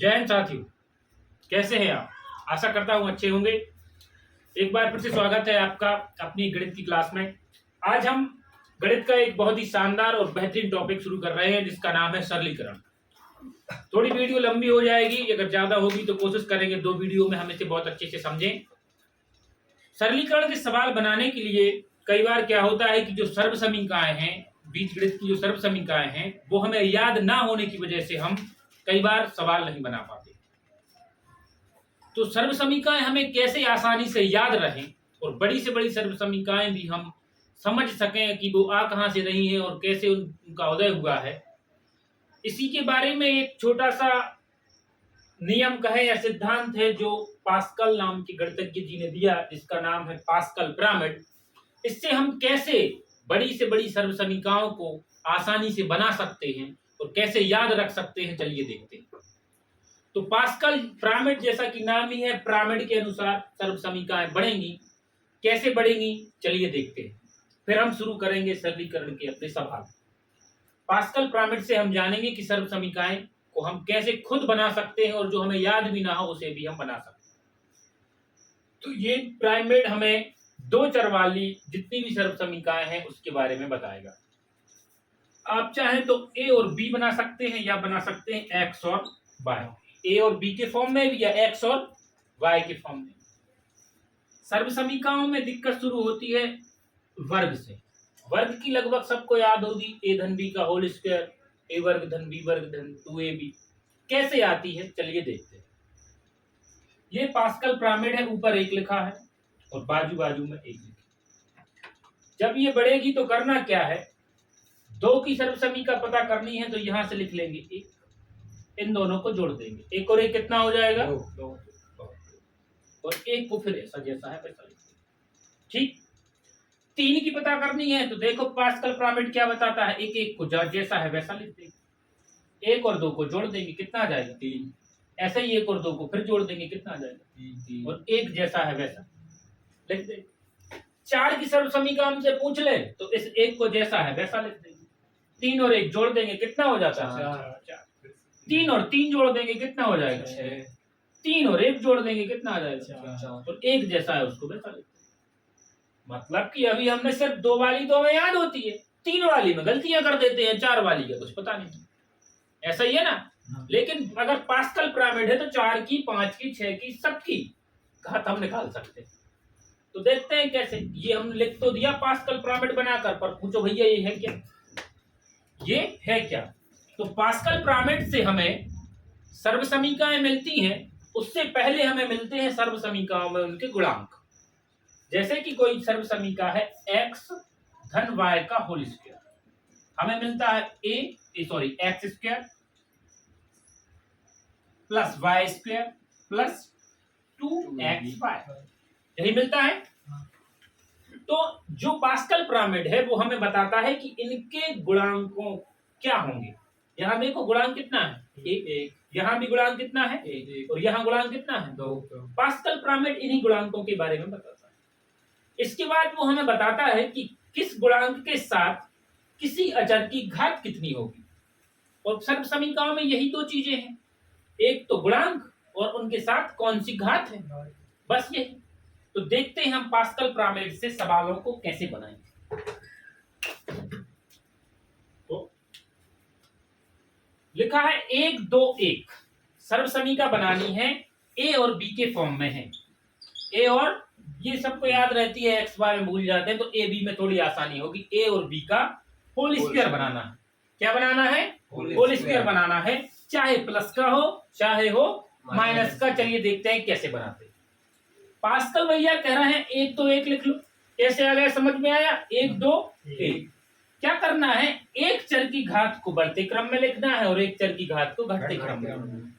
जय हिंद साथियों, कैसे हैं आप? आशा करता हूं अच्छे होंगे। एक बार फिर से स्वागत है आपका अपनी गणित की क्लास में। आज हम गणित का एक बहुत ही शानदार और बेहतरीन टॉपिक शुरू कर रहे हैं जिसका नाम है सरलीकरण। थोड़ी वीडियो लंबी हो जाएगी, अगर ज्यादा होगी तो कोशिश करेंगे 2 वीडियो में हम इसे बहुत अच्छे से समझें। सरलीकरण के सवाल बनाने के लिए कई बार क्या होता है कि जो सर्वसमीकरण हैं, बीजगणित की जो सर्वसमीकरण हैं, वो हमें याद ना होने की वजह से हम कई बार सवाल नहीं बना पाते। तो सर्वसमीकरण हमें कैसे आसानी से याद रहें और बड़ी से बड़ी सर्वसमीकरण भी हम समझ सकें कि वो आ कहां से रही है और कैसे उनका उदय हुआ है, इसी के बारे में एक छोटा सा नियम कहे या सिद्धांत है जो पास्कल नाम के गणितज्ञ जी ने दिया, जिसका नाम है पास्कल पिरामिड। इससे हम कैसे बड़ी से बड़ी सर्वसमीकरणों को आसानी से बना सकते हैं और कैसे याद रख सकते हैं, चलिए देखते हैं। तो पास्कल पिरामिड, जैसा कि नाम ही है, पिरामिड के अनुसार सर्वसमीकरण बढ़ेंगी। कैसे बढ़ेंगी, चलिए देखते हैं। फिर हम शुरू करेंगे सरलीकरण के अपने सवाल। पास्कल पिरामिड से हम जानेंगे कि सर्वसमीकरण को हम कैसे खुद बना सकते हैं और जो हमें याद भी ना हो उसे भी हम बना सकते हैं। तो ये पिरामिड हमें 2 चर वाली जितनी भी सर्वसमीकरण है उसके बारे में बताएगा। आप चाहें तो ए और बी बना सकते हैं या बना सकते हैं एक्स और वाई, ए और बी के फॉर्म में भी या एक्स और वाई के फॉर्म में। सर्वसमीकरणों में दिक्कत शुरू होती है वर्ग से। वर्ग की लगभग सबको याद होगी, ए धन बी का होल स्क्वायर, ए वर्ग धन बी वर्ग धन 2ab। कैसे आती है, चलिए देखते हैं। ये पास्कल पिरामिड है, ऊपर 1 लिखा है और बाजू बाजू में 1 लिखा। जब ये बढ़ेगी तो करना क्या है, 2 की सर्वसमीकरण पता करनी है तो यहां से लिख लेंगे 1, इन दोनों को जोड़ देंगे, 1 और 1 कितना हो जाएगा 2, और 1 को फिर ऐसा जैसा है वैसा लिख देंगे। ठीक। 3 की पता करनी है तो देखो पास्कल पिरामिड क्या बताता है, 1 1 को जैसा है वैसा लिख देंगे, 1 और 2 को जोड़ देंगे, कितना आ जाएगा 3। ऐसे ही 1 और 2 को फिर जोड़ देंगे, कितना आ जाएगा 3, और 1 जैसा है वैसा लिख देंगे। 4 की सर्वसमीकरण हमसे पूछ ले तो इस 1 को जैसा है वैसा लिख देंगे, 3 और 1 जोड़ देंगे, कितना हो जाता है 4, 3 और 3 जोड़ देंगे, कितना हो जाएगा 6, 3 और 1 जोड़ देंगे, कितना आ जाएगा 4, और 1 जैसा है उसको वैसा लिख देंगे। मतलब कि अभी हमने सिर्फ 2 वाली तो हमें याद होती है, 3 वाली में गलतियां कर देते हैं, 4 वाली का कुछ पता नहीं। ऐसा ही है ना। लेकिन अगर पास्कल पिरामिड है तो 4 की, 5 की, 6 की, सबकी घात हम निकाल सकते हैं। तो देखते हैं कैसे। ये हमने लिख तो दिया पास्कल पिरामिड बनाकर, पर पूछो भैया ये है क्या, ये है क्या। तो पास्कल पिरामिड से हमें सर्वसमीकरण मिलती हैं, उससे पहले हमें मिलते हैं सर्वसमीकरणों में उनके गुणांक। जैसे कि कोई सर्वसमीकरण है x धन y का होल स्क्वायर, हमें मिलता है X square plus Y square plus 2xy, यही मिलता है। तो जो पास्कल पिरामिड है वो हमें बताता है कि इनके गुणांकों क्या होंगे। यहां देखो गुणांक कितना है 1, यहां भी गुणांक कितना है 1, और यहां गुणांक कितना है 2। पास्कल पिरामिड इन्हीं गुणांकों के बारे में बताता है। इसके बाद वो हमें बताता है कि किस गुणांक के साथ किसी अचर की घात कितनी होगी। और सर्वसमीकरण में यही 2 चीजें हैं, एक तो गुणांक और उनके साथ कौन सी घात है, बस यही। तो देखते हैं हम पास्कल पिरामिड से सवालों को कैसे बनाएंगे। तो लिखा है 1 2 1, सर्वसमीकरण बनानी है, ए और बी के फॉर्म में है। ए और ये सबको याद रहती है, एक्स वाई में भूल जाते हैं, तो ए बी में थोड़ी आसानी होगी। ए और बी का होल स्क्वायर बनाना है। क्या बनाना है, होल स्क्वायर बनाना है, चाहे प्लस का हो चाहे हो माइनस का। चलिए देखते हैं कैसे बनाते हैं। पास्कल भैया कह रहे हैं 1 तो 1 लिख लो। कैसे आ गया, समझ में आया, 1 2 1। क्या करना है, एक चर की घात को बढ़ते क्रम में लिखना है और एक चर की घात को घटते क्रम में।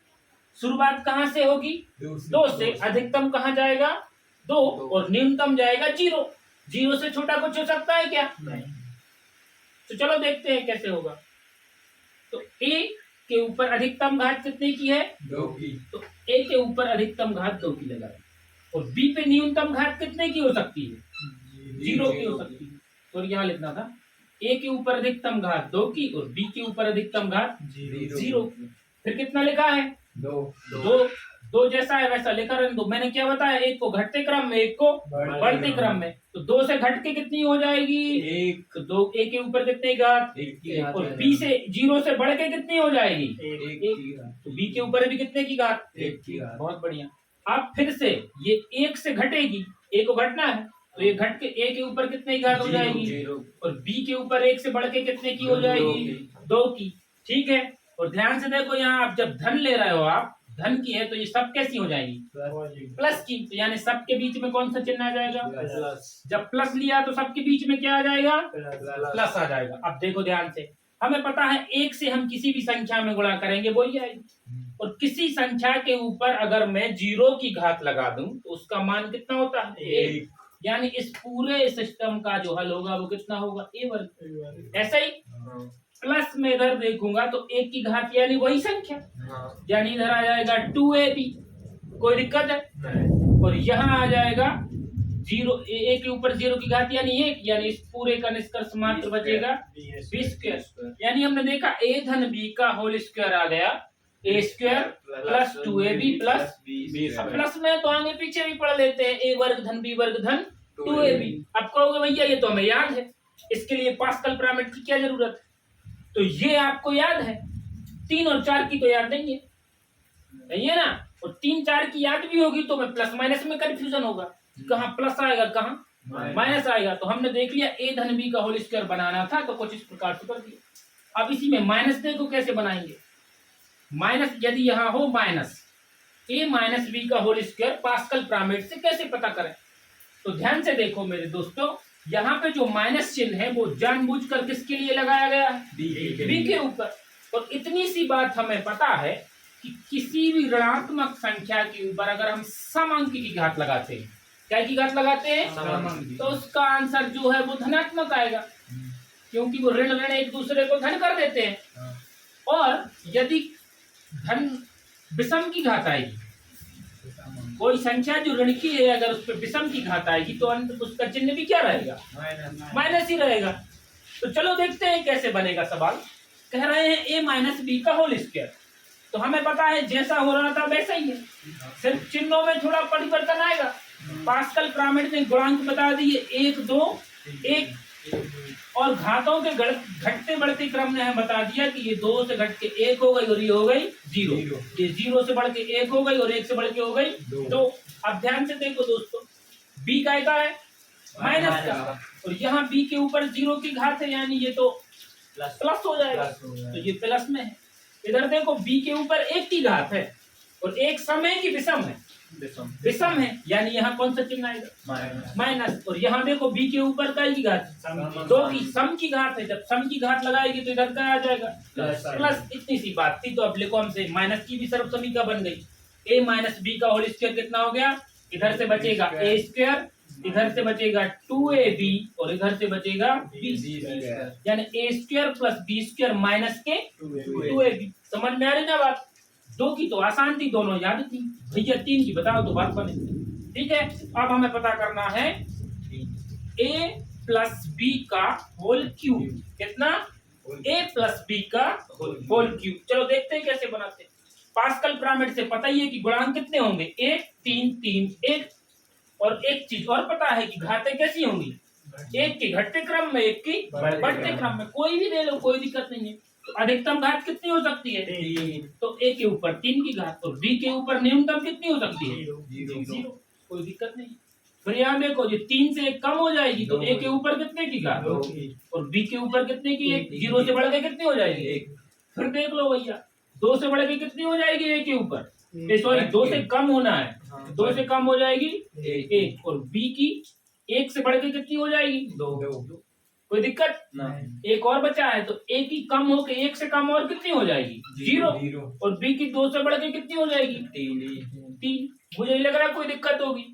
शुरुआत कहां से होगी 2 से, अधिकतम कहां जाएगा 2 और न्यूनतम जाएगा 0। 0 से छोटा कुछ हो सकता है क्या, नहीं। तो चलो देखते हैं कैसे होगा। तो a के ऊपर अधिकतम घात कितने की है 2 की, तो a के ऊपर अधिकतम घात 2 की लगाए, और b पे न्यूनतम घात कितने की हो सकती है 0 की हो सकती है। तो यहाँ लिखना था a के ऊपर अधिकतम घात 2 की और b के ऊपर अधिकतम घात 0 की। फिर कितना लिखा है दो दो जैसा है वैसा लेकर रहने दो। मैंने क्या बताया, एक को घटते क्रम में, एक को बढ़ते क्रम में। तो दो से घट के कितनी हो जाएगी? एक। तो दो ए के ऊपर कितने घात? और बी से जीरो से बढ़ के कितनी हो जाएगी? एक। तो बी के ऊपर भी कितने की घात? एक की घात। बहुत बढ़िया। अब फिर से ये एक से घटेगी, ए को घटना है तो ये घट के ए के ऊपर कितने की घात हो जाएगी? और बी के ऊपर एक से बढ़ के कितने की हो जाएगी? दो की। ठीक है। और ध्यान से देखो, यहाँ आप जब धन ले रहे हो, आप धन की है तो ये सब कैसी हो जाएगी? प्लस की। तो यानी सब के बीच में कौन सा चिन्ह आ जाएगा? प्लस। जब प्लस लिया तो सबके बीच में क्या आ जाएगा? प्लस आ जाएगा। अब देखो ध्यान से, हमें पता है एक से हम किसी भी संख्या में गुणा करेंगे वही आएगी। और किसी संख्या के ऊपर अगर मैं जीरो की घात लगा दूं तो उसका मान कितना होता है? एक। यानी इस पूरे सिस्टम का जो हल होगा वो कितना होगा? ए वर्ग। ऐसा ही प्लस में इधर देखूंगा तो एक की घात यानी वही संख्या, यानी इधर आ जाएगा 2ab। कोई दिक्कत है? और यहाँ आ जाएगा जीरो, ए के ऊपर जीरो की घात यानी एक, यानी इस पूरे का निष्कर्ष मात्र बचेगा बी स्क्वायर। यानी हमने देखा ए धन बी का होल स्क्वायर आ गया, A square plus 2ab plus B. Plus में तो आगे पीछे भी पढ़ लेते हैं, ए वर्ग धन बी वर्ग धन 2ab। अब कहोगे भैया ये तो हमें याद है, इसके लिए पास्कल पिरामिड की क्या जरूरत है? तो ये आपको याद है, 3 और 4 की तो याद नहीं है ना? और 3 4 की याद भी होगी तो मैं प्लस माइनस में कंफ्यूजन होगा, कहाँ प्लस आएगा कहाँ माइनस आएगा। तो हमने देख लिया ए धन बी का होल स्क्वायर बनाना था तो कुछ इस प्रकार से कर दिया। अब इसी में माइनस देखो कैसे बनाएंगे। माइनस यदि यहाँ हो माइनस ए माइनस बी का होल स्क्वायर पास्कल पिरामिड से कैसे पता करें? तो ध्यान से देखो मेरे दोस्तों, यहाँ पे जो माइनस चिन्ह है वो जानबूझकर किसके लिए लगाया गया है? बी के ऊपर। और इतनी सी बात हमें पता है कि किसी भी ऋणात्मक संख्या के ऊपर अगर हम समअंकी की घात लगाते हैं, क्या की घात लगाते हैं? तो उसका आंसर जो है वो धनात्मक आएगा, क्योंकि वो ऋण ऋण एक दूसरे को धन कर देते हैं। और यदि धन विषम की घात आएगी, कोई संख्या जो ऋण की है अगर उस पर विषम की घात आएगी तो उसका चिन्ह भी क्या रहेगा? माइनस ही रहेगा। तो चलो देखते हैं कैसे बनेगा सवाल। कह रहे हैं ए माइनस बी का होल स्क्वायर। तो हमें पता है जैसा हो रहा था वैसा ही है, सिर्फ चिन्हों में थोड़ा परिवर्तन आएगा। पास्कल पिरामिड ने गुणांक बता दिए 1 2 1, और घातों के घटते बढ़ते क्रम ने हमें बता दिया कि ये 2 से घट के 1 हो गई और ये हो गई 0। ये 0 से बढ़ के 1 हो गई और 1 से बढ़ के हो गई 2। अब ध्यान से देखो दोस्तों, b का है माइनस का, और यहाँ b के ऊपर 0 की घात है यानी ये तो प्लस हो जाएगा, तो ये प्लस में है। इधर देखो b के ऊपर 1 की घात है और एक सम है कि विषम है? विषम है, यानी यहाँ कौन सा चिन्ह आएगा? माइनस। और यहाँ देखो b के ऊपर का की घात 2 की, सम की घात है, जब सम की घात लगाएगी तो इधर का आ जाएगा प्लस। इतनी सी बात थी। तो अब लिखो हमसे माइनस की भी सर्वसमीका बन गई। ए माइनस बी का होल स्क्वायर कितना हो गया? इधर से बचेगा ए स्क्वायर, इधर से बचेगा 2ab और इधर से बचेगा बी स्क्वायर, यानी A square plus B square minus के 2ab। समझ में आ रही ना बात? 2 की तो आसान थी, दोनों याद थी भैया, 3 की बताओ तो बात बने। ठीक है, अब हमें पता करना है a प्लस बी का होल क्यूब। कितना? a प्लस बी का होल क्यूब। चलो देखते हैं कैसे बनाते हैं। पास्कल पिरामिड से पता ही है कि गुणांक कितने होंगे? 1 3 3 1। और एक चीज और पता है कि घातें कैसी होंगी? 1 के घटते क्रम में 1 की बढ़ते क्रम में। कोई भी ले लो, कोई दिक्कत नहीं है। तो अधिकतम घात कितनी हो सकती है? 3। तो a के ऊपर 3 की घात और b के ऊपर न्यूनतम कितनी हो सकती है? 0। कोई दिक्कत नहीं। फिर यहाँ देखो ये 3 से 1 कम हो जाएगी तो a के ऊपर कितने की घात और b के ऊपर कितने की? 1। 0 से बढ़ के कितनी हो जाएगी? 1। फिर देख लो भैया, 2 से बढ़ के कितनी हो जाएगी a के ऊपर? सॉरी 2 से कम होना है, 2 से कम हो जाएगी 1। और b की 1 से बढ़ के कितनी हो जाएगी? 2। कोई दिक्कत नहीं। एक और बचा है तो a की कम होके 1 से कम और कितनी हो जाएगी? 0। और b की 2 से बढ़ के कितनी हो जाएगी? 3। मुझे नहीं लग रहा कोई दिक्कत होगी।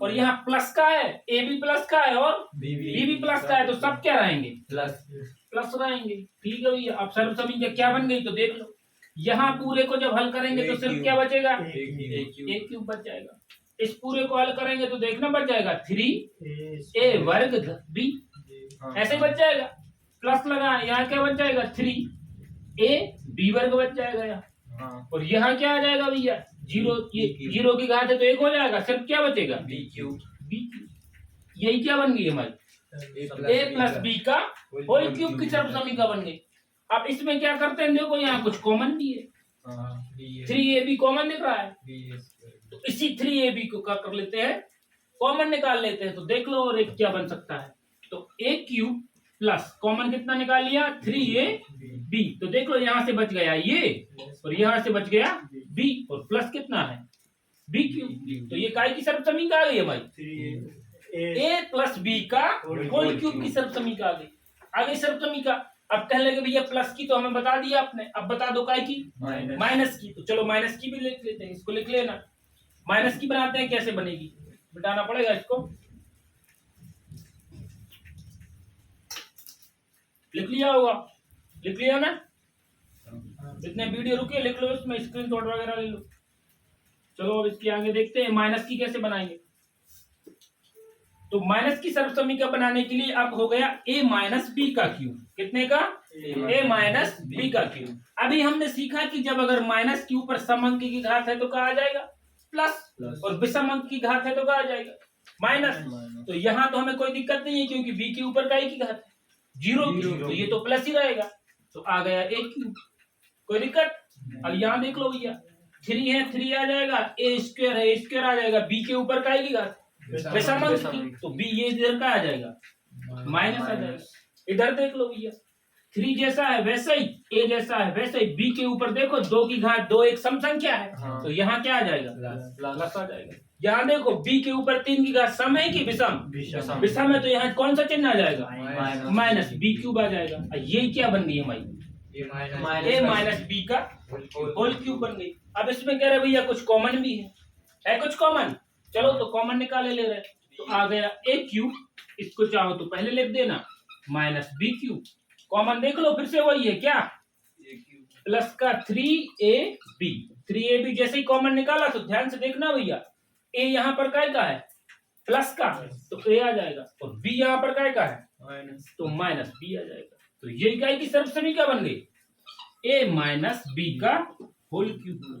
और यहाँ प्लस का है, a भी प्लस का है और b भी प्लस का है, तो सब क्या रहेंगे? प्लस रहेंगे। ठीक है भैया, अब सर्वसमीका क्या बन गई तो देख लो। यहाँ पूरे को जब हल करेंगे तो सिर्फ क्या बचेगा? a क्यूब बच जाएगा। इस पूरे को हल करेंगे तो देखना बच जाएगा 3a वर्ग b, ऐसे बच जाएगा। प्लस लगा, यहाँ क्या बच जाएगा? 3ab वर्ग बच जाएगा यहाँ। हाँ। और यहाँ क्या आ जाएगा भैया, जीरो। ये जीरो की घात है तो एक हो जाएगा, सिर्फ क्या बचेगा, बी क्यू। यही क्या बन गई हमारी, ए प्लस बी का होल क्यूब की सर्व समीका बन गई। अब इसमें क्या करते हैं, देखो यहाँ कुछ कॉमन भी है, 3ab कॉमन दिख रहा है, तो इसी 3ab को क्या कर लेते हैं, कॉमन निकाल लेते हैं। तो देख लो और एक क्या बन सकता है, तो ए क्यूब प्लस कॉमन कितना निकाल लिया, 3ab। तो देख लो यहाँ से बच गया ये और यहाँ से बच गया b, और प्लस कितना है b क्यूब। तो ये काय की सर्व समीका आ गई हमारी, a प्लस b का होल क्यूब की सर्व समीका आ गई। आ गई सर्व समीका। अब कहने लगे भैया प्लस की तो हमें बता दिया आपने, अब बता दो काय की, माइनस की। तो चलो माइनस की भी लिख लेते हैं, इसको लिख लेना। माइनस की बनाते हैं, कैसे बनेगी, मिटाना पड़ेगा इसको। लिख लिया होगा, लिख लिया ना, जितने वीडियो रुके लिख लो, इसमें स्क्रीनशॉट वगैरह ले लो। चलो अब इसके आगे देखते हैं माइनस की कैसे बनाएंगे। तो माइनस की सर्व समीका बनाने के लिए अब हो गया a माइनस बी का क्यूब, कितने का, a माइनस बी का क्यूब। अभी हमने सीखा कि जब अगर माइनस के ऊपर सम अंक की घात है तो क्या आ जाएगा, प्लस, और विषम अंक की घात है तो क्या आ जाएगा, माइनस। तो यहाँ तो हमें कोई दिक्कत नहीं है क्योंकि b के ऊपर काय की घात है, जीरो की, तो ये तो प्लस ही रहेगा। तो आ गया a क्यूब, कोई दिक्कत। अब यहाँ देख लो भैया, 3 है, 3 आ जाएगा, a स्क्वायर है, a स्क्वायर आ जाएगा, b के ऊपर काय की घात, विषम अंक की, तो b ये इधर का आ जाएगा, माइनस आ जाएगा। इधर देख लो भैया, 3 जैसा है वैसा ही, a जैसा है वैसा ही, b के ऊपर देखो 2 की घात 2 एक सम संख्या है, तो यहाँ क्या आ जाएगा, प्लस आ जाएगा। यहाँ देखो b के ऊपर 3 की घात सम है कि विषम, विषम है, तो यहाँ कौन सा चिन्ह आ जाएगा, माइनस, b क्यूब आ जाएगा। ये क्या बन गई हमारी, a माइनस b का होल क्यूब बन गई। अब इसमें कह रहे भैया कुछ कॉमन भी है कुछ कॉमन, चलो तो कॉमन निकाले ले रहे, तो आ गया a क्यूब, इसको चाहो तो पहले लिख देना, माइनस b क्यूब, कॉमन देख लो फिर से वही है क्या, प्लस का 3ab। 3ab जैसे ही कॉमन निकाला तो ध्यान से देखना भैया, a यहाँ पर काय का है, प्लस का, तो a आ जाएगा, और b यहाँ पर काय का है, तो माइनस b आ जाएगा। तो ये काय की सर्व समीका बन गई, a माइनस b का होल क्यूब।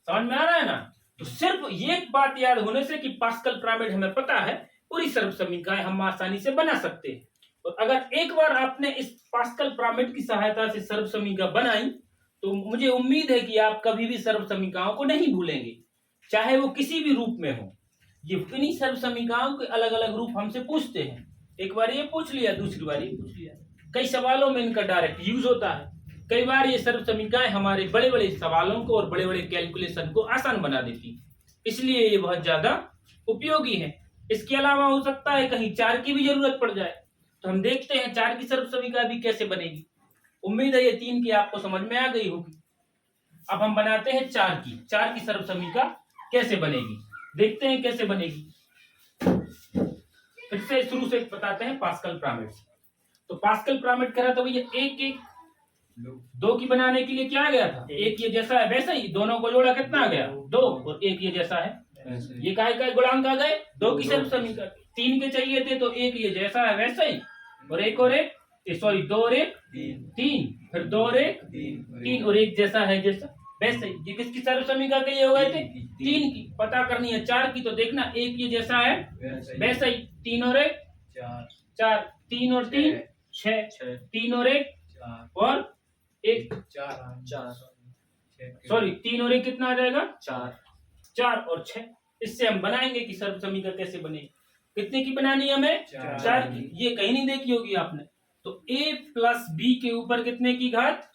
समझ में आ रहा है ना। तो सिर्फ ये बात याद होने से कि पास्कल पिरामिड हमें पता है, पूरी सर्व समीकाएं हम आसानी से बना सकते हैं। और अगर एक बार आपने इस पास्कल पिरामिड की सहायता से सर्व समीका बनाई तो मुझे उम्मीद है कि आप कभी भी सर्व समीकाओं को नहीं भूलेंगे, चाहे वो किसी भी रूप में हो। ये इन्हीं सर्व समीकाओं के अलग अलग रूप हमसे पूछते हैं, एक बार ये पूछ लिया, दूसरी बार ये पूछ लिया, कई सवालों में इनका डायरेक्ट यूज होता है। कई बार ये सर्व समीकाएं हमारे बड़े बड़े सवालों को और बड़े बड़े कैलकुलेशन को आसान बना देती, इसलिए ये बहुत ज्यादा उपयोगी है। इसके अलावा हो सकता है कहीं 4 की भी जरूरत पड़ जाए, तो हम देखते हैं 4 की सर्व समीका भी कैसे बनेगी। उम्मीद है ये 3 की आपको समझ में आ गई होगी। अब हम बनाते हैं 4 की सर्व समीका कैसे बनेगी, देखते हैं कैसे बनेगी। फिर से शुरू से बताते हैं पास्कल पिरामिड। तो पास्कल पिरामिड कह रहा था भैया एक 2 की बनाने के लिए क्या आ गया था, एक ये जैसा है वैसा ही, दोनों को जोड़ा कितना आ गया 2, और एक ये जैसा है, ये काय गुणांक आ गए 2 की सर्व समीका। 3 के चाहिए थे तो एक ये जैसा है वैसा ही, और एक और एक, सॉरी 2 और 1 3, फिर 2 और 1 3, और एक जैसा है जैसा वैसे ही। ये किसकी सर्व समीका के लिए हो गए थे, 3 की। पता करनी है 4 की, तो देखना एक ये जैसा है वैसा ही, 3 और 1 4, 3 और 3 6, 3 और 1 और 1 4, सॉरी 3 और 1 कितना आ जाएगा 4 और 6। इससे हम बनाएंगे कि सर्व समीका कैसे बनेगी। कितने की बनानी है हमें, 4 की। ये कहीं नहीं देखी होगी आपने। तो a प्लस b के ऊपर कितने की घात,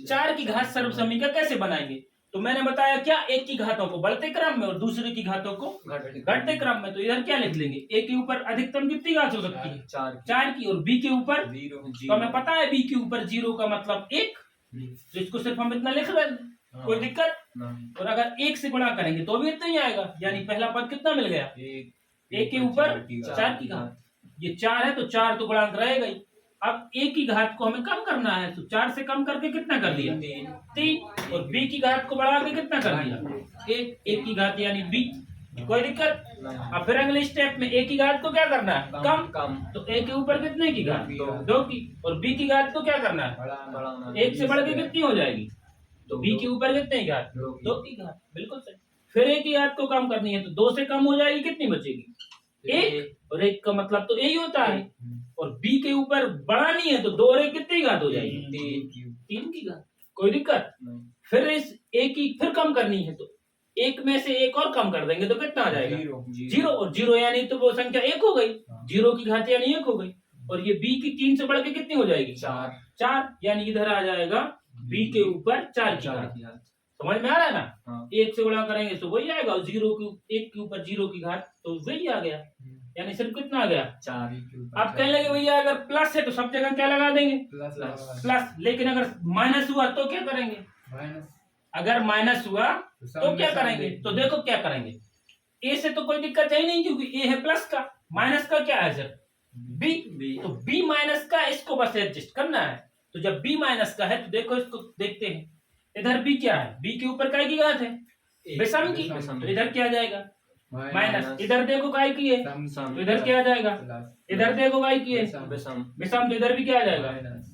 4 की घात सर्व समीका कैसे बनाएंगे। तो मैंने बताया क्या, एक की घातों को बढ़ते क्रम में और दूसरे की घातों को घटते क्रम में। तो इधर क्या लिख लेंगे, a के ऊपर अधिकतम कितनी घात हो सकती है 4 की, और b के ऊपर, तो हमें पता है b के ऊपर 0 का मतलब 1, तो इसको सिर्फ हम इतना लिख रहे हैं, कोई दिक्कत। और अगर 1 से गुणा करेंगे तो भी इतना ही आएगा, यानी पहला पद कितना मिल गया, 1 के ऊपर 4 की घात। ये 4 है तो 4 तो गुणांक रहेगा ही। अब a की घात को हमें कम करना है, तो 4 से कम करके कितना कर दिया 3, और b की घात को बढ़ा के कितना कर दिया 1, a की घात यानी b, कोई दिक्कत। अब फिर अगले स्टेप में a की घात को क्या करना है, कम। तो a के ऊपर कितने की घात 2 की, और b की घात को क्या करना है 1 से बढ़ के कितनी हो जाएगी तो बी के ऊपर कितने की घात? दो की। 2 की घात, बिल्कुल सही। फिर एक की घात को कम करनी है तो 2 से कम हो जाएगी, कितनी बचेगी? 1, और 1 का मतलब तो यही होता है। और बी के ऊपर बढ़ानी है तो 2 और 1 कितनी घात हो जाएगी? 3 की घात। कोई दिक्कत? फिर इस एक की फिर कम करनी है तो 1 में से 1 और कम कर देंगे तो कितना आ जाएगा? 0, और 0 यानी तो वो संख्या 1 हो गई, 0 की घात यानी 1 हो गई। और ये b की 3 से बढ़ के कितनी हो जाएगी? 4, यानी इधर आ जाएगा b के ऊपर 4 की घात। समझ में आ रहा है ना? हाँ। 1 से गुणा करेंगे तो वही आएगा, और 1 के ऊपर 0 की घात तो वही आ गया, यानी सिर्फ कितना आ गया? 4। आप कहने लगे भैया अगर प्लस है तो सब जगह क्या लगा देंगे? प्लस। लेकिन अगर माइनस हुआ तो क्या करेंगे? अगर माइनस हुआ तो क्या करेंगे? तो देखो क्या करेंगे, ए से तो कोई दिक्कत है ही नहीं क्योंकि ए है प्लस का, माइनस का क्या है सर? बी। तो बी माइनस का इसको बस एडजस्ट करना है। तो जब बी माइनस का है तो देखो इसको देखते हैं, इधर बी क्या है? बी के ऊपर काय की घात है? विषम की। तो इधर क्या आ जाएगा? माइनस। इधर देखो काय की है तो इधर क्या आ जाएगा? इधर देखो काय की है विषम, तो इधर भी क्या आ जाएगा?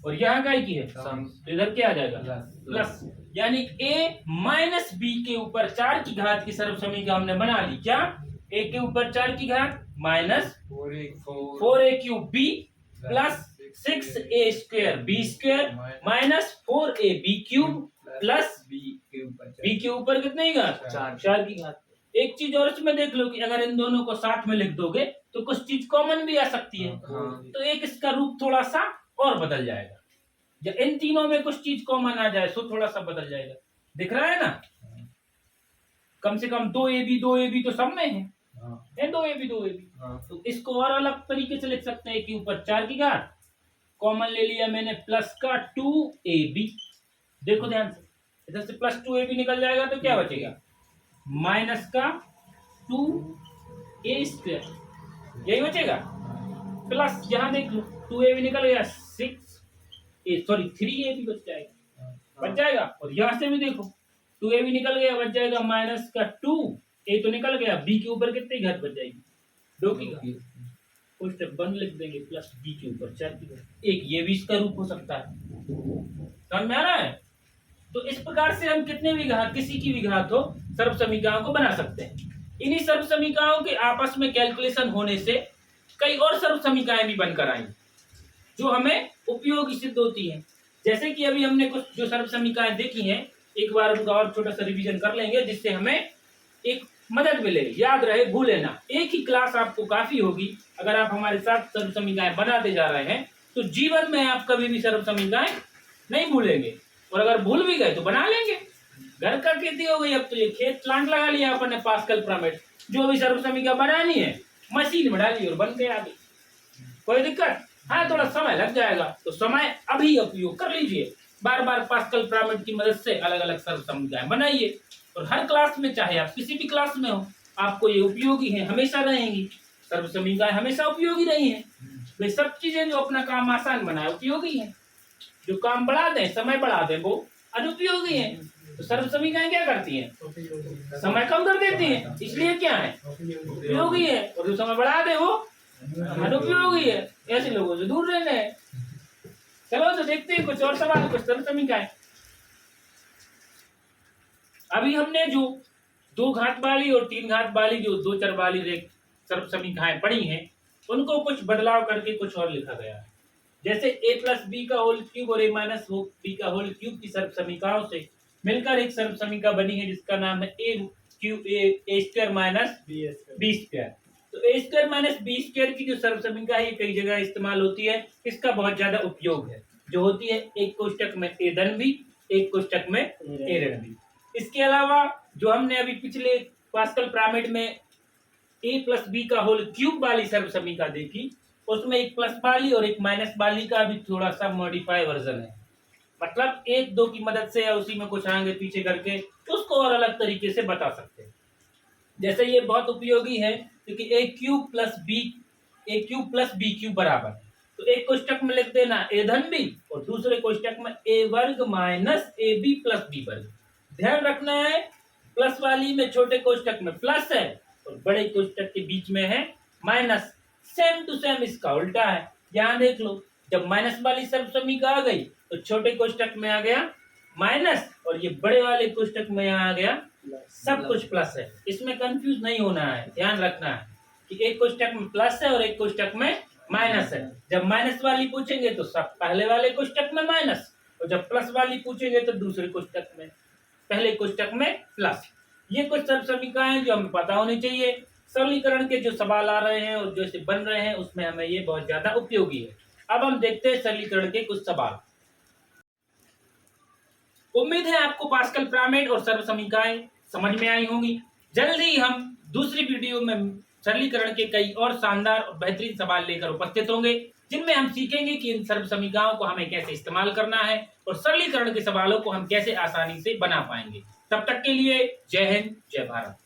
और यहाँ काय की है तो इधर क्या आ जाएगा? प्लस। यानी a माइनस बी के ऊपर 4 की घात की सर्वसमीकरण हमने बना ली। क्या? a के ऊपर 4 की घात minus 4a cube b plus 6a square b square minus 4ab cube plus b के ऊपर कितने की घात? 4 की घात। एक चीज और इसमें देख लो कि अगर इन दोनों को साथ में लिख दोगे तो कुछ चीज कॉमन भी आ सकती है। तो एक इसका रूप थोड़ा सा और बदल जाएगा, जब इन तीनों में कुछ चीज कॉमन आ जाए तो थोड़ा सा बदल जाएगा। दिख रहा है ना? कम से कम 2ab तो सब में है, 2ab। तो इसको और अलग तरीके से लिख सकते हैं कि ऊपर 4 की घात कॉमन ले लिया मैंने प्लस का 2ab। देखो ध्यान से, इधर से प्लस 2ab निकल जाएगा तो क्या बचेगा? माइनस का 2a स्क्वायर, यही बचेगा। प्लस यहाँ देख लो 2ab निकल गया, 3ab बच जाएगा। और यहाँ से भी देखो 2ab निकल गया, बच जाएगा माइनस का 2a तो निकल गया, b के ऊपर कितनी घात बच जाएगी? 2 की घात। कोष्टक बंद लिख देंगे प्लस b के ऊपर 4 की घात। एक ये भी इसका रूप हो सकता है, समझ में आ रहा है? तो इस प्रकार से हम कितने भी घात, किसी की भी घात हो, सर्व समीकरणों को बना सकते हैं। इन्हीं सर्व समीकरणों के आपस में कैलकुलेशन होने से कई और सर्व समीकरणें भी बनकर आई जो हमें उपयोगी सिद्ध होती हैं। जैसे कि अभी हमने कुछ जो सर्व समीकरणें देखी हैं, एक बार उनका और छोटा सा रिवीजन कर लेंगे जिससे हमें एक मदद मिले, याद रहे, भूले ना। एक ही क्लास आपको काफी होगी अगर आप हमारे साथ सर्व समीकरणें बनाते जा रहे हैं तो जीवन में आप कभी भी सर्व समीकरणें नहीं भूलेंगे, और अगर भूल भी गए तो बना लेंगे। घर का खेती हो गई, अब तो ये खेत प्लांट लगा लिया अपन ने, पास्कल पिरामिड, जो भी सर्व समीकरण बनानी है मशीन में डाली और बन के आ गई। कोई दिक्कत? हाँ, थोड़ा समय लग जाएगा तो समय अभी उपयोग कर लीजिए, बार बार पास्कल पिरामिड की मदद से अलग अलग सर्व समीकरण बनाइए। और हर क्लास में, चाहे आप किसी भी क्लास में हो, आपको ये उपयोगी है, हमेशा रहेंगी। सर्व समीकरण हमेशा उपयोगी रही है। वे सब चीजें जो अपना काम आसान बनाए उपयोगी है, जो काम बढ़ा दें, समय बढ़ा दें, वो अनुपयोगी है। तो सर्व समीकरण क्या करती हैं? समय कम कर देती हैं, इसलिए क्या है? उपयोगी है। और जो समय बढ़ा दे वो अनुपयोगी है। ऐसे लोगों से दूर रहना है। चलो तो देखते हैं कुछ और सवाल, कुछ सर्व समीकरण। अभी हमने जो 2 घात वाली और 3 घात वाली, जो 2 चर वाली सर्व समीकरण पढ़ी हैं, उनको कुछ बदलाव करके कुछ और लिखा गया है। जैसे a प्लस बी का होल क्यूब और a माइनस बी का होल क्यूब की सर्व समीकरणों से मिलकर एक सर्व समीकरण बनी है जिसका नाम है a square minus B square. तो a square minus B square की जो सर्व समीकरण है ये कई जगह इस्तेमाल होती है, इसका बहुत ज्यादा उपयोग है, जो होती है एक कोष्टक में a धन b, एक कोष्टक में a ऋण b। इसके अलावा जो हमने अभी पिछले पास्कल पिरामिड में a प्लस बी का होल क्यूब वाली सर्व समीकरण देखी, उसमें एक प्लस वाली और एक माइनस वाली का भी थोड़ा सा मॉडिफाई वर्जन है, मतलब 1-2 की मदद से या उसी में कुछ आगे पीछे करके उसको और अलग तरीके से बता सकते हैं। जैसे ये बहुत उपयोगी है क्योंकि a cube plus B cube बराबर, तो एक कोष्टक में लिख देना a धन b और दूसरे कोष्टक में a वर्ग minus A B plus B वर्ग। ध्यान रखना है, प्लस वाली में छोटे कोष्टक में प्लस है और बड़े कोष्टक के बीच में है माइनस। सेम टू सेम इसका उल्टा है। यहाँ देख लो, जब माइनस वाली सर्व समीकरण आ गई तो छोटे कोष्टक में आ गया माइनस और ये बड़े वाले कोष्टक में यहाँ आ गया सब कुछ प्लस है। इसमें कंफ्यूज नहीं होना है, ध्यान रखना है कि एक कोष्टक में प्लस है और एक कोष्टक में माइनस है। जब माइनस वाली पूछेंगे तो सब पहले वाले कोष्टक में माइनस, और जब प्लस वाली पूछेंगे तो दूसरे कोष्टक में, पहले कोष्टक में प्लस। ये कुछ सर्व समीकरण जो हमें पता होनी चाहिए। सरलीकरण के जो सवाल आ रहे हैं और जो इसे बन रहे हैं उसमें हमें ये बहुत ज्यादा उपयोगी है। अब हम देखते हैं सरलीकरण के कुछ सवाल। उम्मीद है आपको पास्कल पिरामिड और सर्व समीकरण समझ में आई होंगी। जल्दी ही हम दूसरी वीडियो में सरलीकरण के कई और शानदार और बेहतरीन सवाल लेकर उपस्थित होंगे, जिनमें हम सीखेंगे कि इन सर्व समीकरणों को हमें कैसे इस्तेमाल करना है और सरलीकरण के सवालों को हम कैसे आसानी से बना पाएंगे। तब तक के लिए जय हिंद, जय भारत।